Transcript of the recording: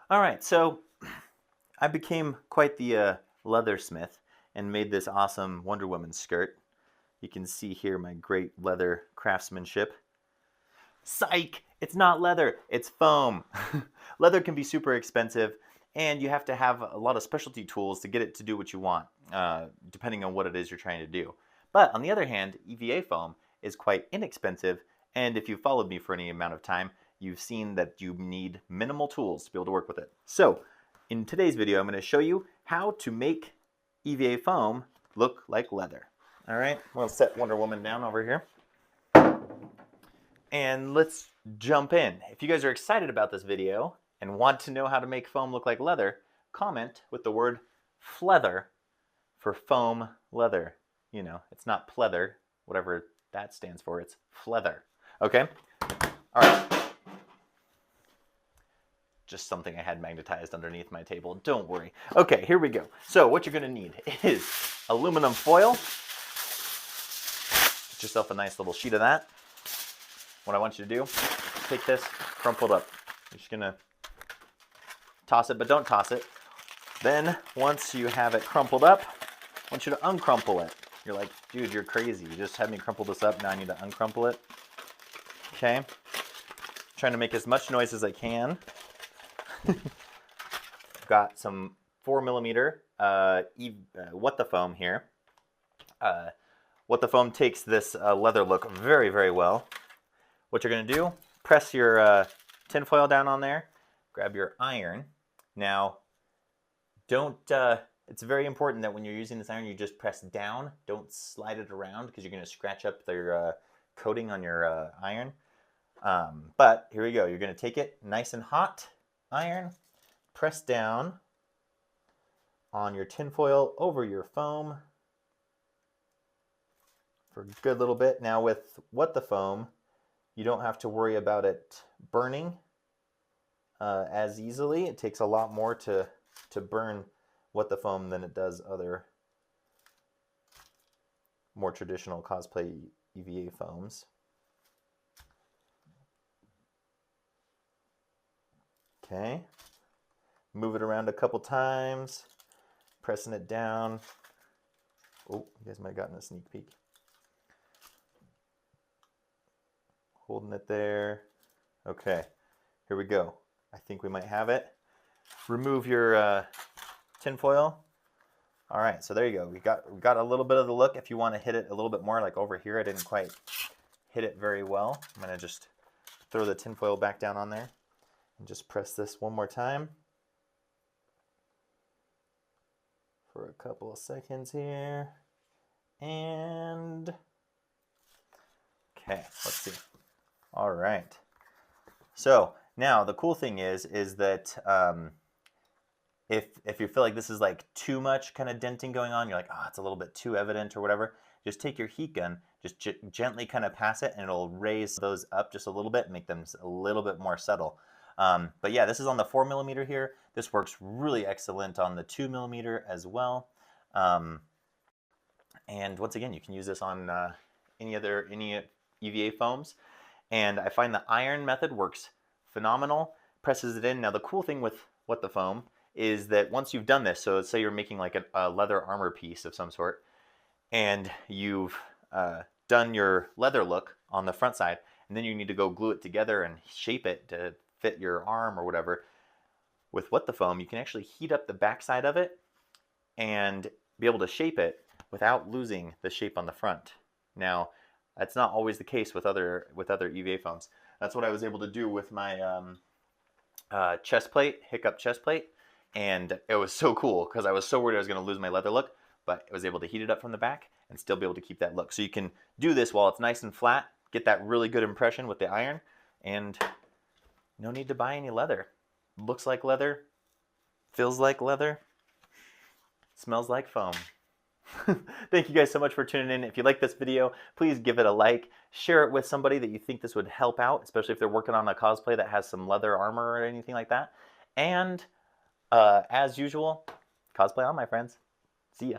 All right, so I became quite the leathersmith and made this awesome Wonder Woman skirt. You can see here my great leather craftsmanship. Psych! It's not leather, it's foam. Leather can be super expensive, and you have to have a lot of specialty tools to get it to do what you want, depending on what it is you're trying to do. But on the other hand, EVA foam is quite inexpensive, and if you've followed me for any amount of time, you've seen that you need minimal tools to be able to work with it. So, in today's video, I'm going to show you how to make EVA foam look like leather. All right, we'll set Wonder Woman down over here. And let's jump in. If you guys are excited about this video and want to know how to make foam look like leather, comment with the word fleather for foam leather. You know, it's not pleather, whatever that stands for, it's fleather. Okay? All right. Just something I had magnetized underneath my table. Don't worry. Okay, here we go. So what you're going to need is aluminum foil. Get yourself a nice little sheet of that. What I want you to do, take this crumpled up. You're just going to toss it, but don't toss it. Then once you have it crumpled up, I want you to uncrumple it. You're like, dude, you're crazy. You just had me crumple this up. Now I need to uncrumple it. Okay. Trying to make as much noise as I can. Got some 4mm What the Foam here. What the Foam takes this leather look very, very well. What you're going to do, press your tinfoil down on there, grab your iron. Now, don't, it's very important that when you're using this iron, you just press down. Don't slide it around because you're going to scratch up your coating on your iron. But here we go. You're going to take it nice and hot, iron, press down on your tinfoil over your foam for a good little bit. Now with What the Foam, you don't have to worry about it burning as easily. It takes a lot more to burn What the Foam than it does other more traditional cosplay EVA foams. Okay, move it around a couple times, pressing it down. Oh, you guys might have gotten a sneak peek. Holding it there. Okay, here we go. I think we might have it. Remove your tinfoil. All right, so there you go. We got a little bit of the look. If you want to hit it a little bit more, like over here, I didn't quite hit it very well. I'm gonna just throw the tinfoil back down on there and just press this one more time for a couple of seconds here. And okay, let's see. All right. So now the cool thing is that if you feel like this is like too much kind of denting going on, you're like, oh, it's a little bit too evident or whatever, just take your heat gun, just gently kind of pass it, and it'll raise those up just a little bit and make them a little bit more subtle. But yeah, this is on the 4mm here. This works really excellent on the 2mm as well. And once again, you can use this on any EVA foams. And I find the iron method works phenomenal, presses it in. Now the cool thing with What the Foam is that once you've done this, so let's say you're making like a leather armor piece of some sort, and you've done your leather look on the front side, and then you need to go glue it together and shape it to fit your arm or whatever. With What the Foam, you can actually heat up the backside of it and be able to shape it without losing the shape on the front. Now, that's not always the case with other EVA foams. That's what I was able to do with my chest plate, Hiccup chest plate, and it was so cool because I was so worried I was going to lose my leather look, but I was able to heat it up from the back and still be able to keep that look. So you can do this while it's nice and flat, get that really good impression with the iron, and no need to buy any leather. Looks like leather, feels like leather, smells like foam. Thank you guys so much for tuning in. If you like this video, please give it a like. Share it with somebody that you think this would help out, especially if they're working on a cosplay that has some leather armor or anything like that. And as usual, cosplay on, my friends. See ya.